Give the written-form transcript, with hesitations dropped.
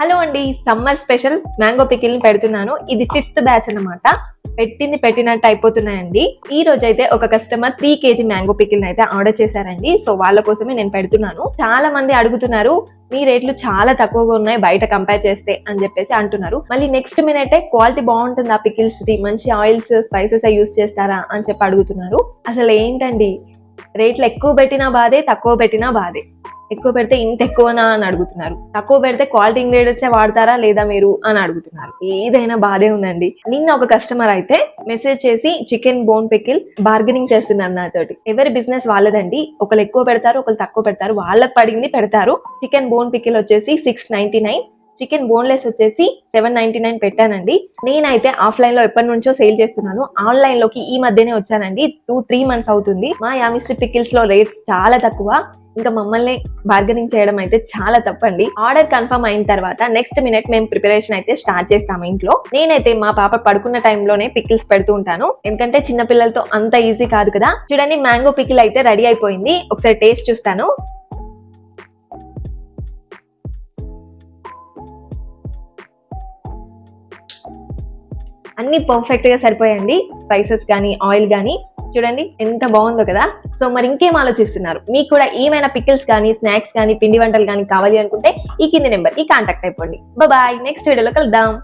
Hello అండి, summer special mango pickle పెడుతున్నాను. ఇది 5th బ్యాచ్ అన్నమాట. పెట్టినట్టు అయిపోతున్నాయండి. ఈ రోజు అయితే ఒక కస్టమర్ 3 kg మ్యాంగో పికిల్ అయితే ఆర్డర్ చేశారండి. సో వాళ్ళ కోసమే నేను పెడుతున్నాను. చాలా మంది అడుగుతున్నారు, మీ రేట్లు చాలా తక్కువగా ఉన్నాయి బయట కంపేర్ చేస్తే అని చెప్పేసి అంటున్నారు. మళ్ళీ నెక్స్ట్ మినిటే క్వాలిటీ బాగుంటుంది ఆ పికిల్స్ ది, మంచి ఆయిల్స్ స్పైసెస్ యూస్ చేస్తారా అని చెప్పి అడుగుతున్నారు. అసలు ఏంటండి, రేట్లు ఎక్కువ పెట్టినా బాధే, తక్కువ పెట్టినా బాధే. ఎక్కువ పెడితే ఇంత ఎక్కువనా అని అడుగుతున్నారు, తక్కువ పెడితే క్వాలిటీ ఇంగ్రీడియంట్స్ వాడతారా లేదా మీరు అని అడుగుతున్నారు. ఏదైనా బాధే ఉందండి. నిన్న ఒక కస్టమర్ అయితే మెసేజ్ చేసి చికెన్ బోన్ పికిల్ బార్గెనింగ్ చేస్తున్నారు నాతోటి. ఎవరి బిజినెస్ వాళ్ళదండి, ఒకరు ఎక్కువ పెడతారు, ఒకరు తక్కువ పెడతారు, వాళ్ళకి పడింది పెడతారు. చికెన్ బోన్ పికిల్ వచ్చేసి 699, చికెన్ బోన్లెస్ వచ్చేసి 799 పెట్టానండి. నేనైతే ఆఫ్లైన్ లో ఎప్పటి నుంచో సేల్ చేస్తున్నాను, ఆన్లైన్ లోకి ఈ మధ్యనే వచ్చానండి. 2-3 months అవుతుంది. మా యామిస్ట్రీ పికిల్స్ లో రేట్స్ చాలా తక్కువ, ఇంకా మమ్మల్ని బార్గెనింగ్ చేయడం అయితే చాలా తప్పండి. ఆర్డర్ కన్ఫర్మ్ అయిన తర్వాత నెక్స్ట్ మినిట్ మేము ప్రిపరేషన్ అయితే స్టార్ట్ చేస్తాము ఇంట్లో. నేనైతే మా పాప పడుకున్న టైంలోనే పికిల్స్ పెడుతూ ఉంటాను, ఎందుకంటే చిన్న పిల్లలతో అంత ఈజీ కాదు కదా. చూడండి, మ్యాంగో పికిల్ అయితే రెడీ అయిపోయింది. ఒకసారి టేస్ట్ చూస్తాను. అన్ని పర్ఫెక్ట్ గా సరిపోయండి, స్పైసెస్ కానీ ఆయిల్ కానీ. చూడండి ఎంత బాగుందో కదా. సో మరి ఇంకేం ఆలోచిస్తున్నారు? మీకు కూడా ఏమైనా పికిల్స్ కానీ స్నాక్స్ కానీ పిండి వంటలు కానీ కావాలి అనుకుంటే ఈ కింది నెంబర్ కి కాంటాక్ట్ అయిపోండి. బాయ్, నెక్స్ట్ వీడియోలో కలుద్దాం.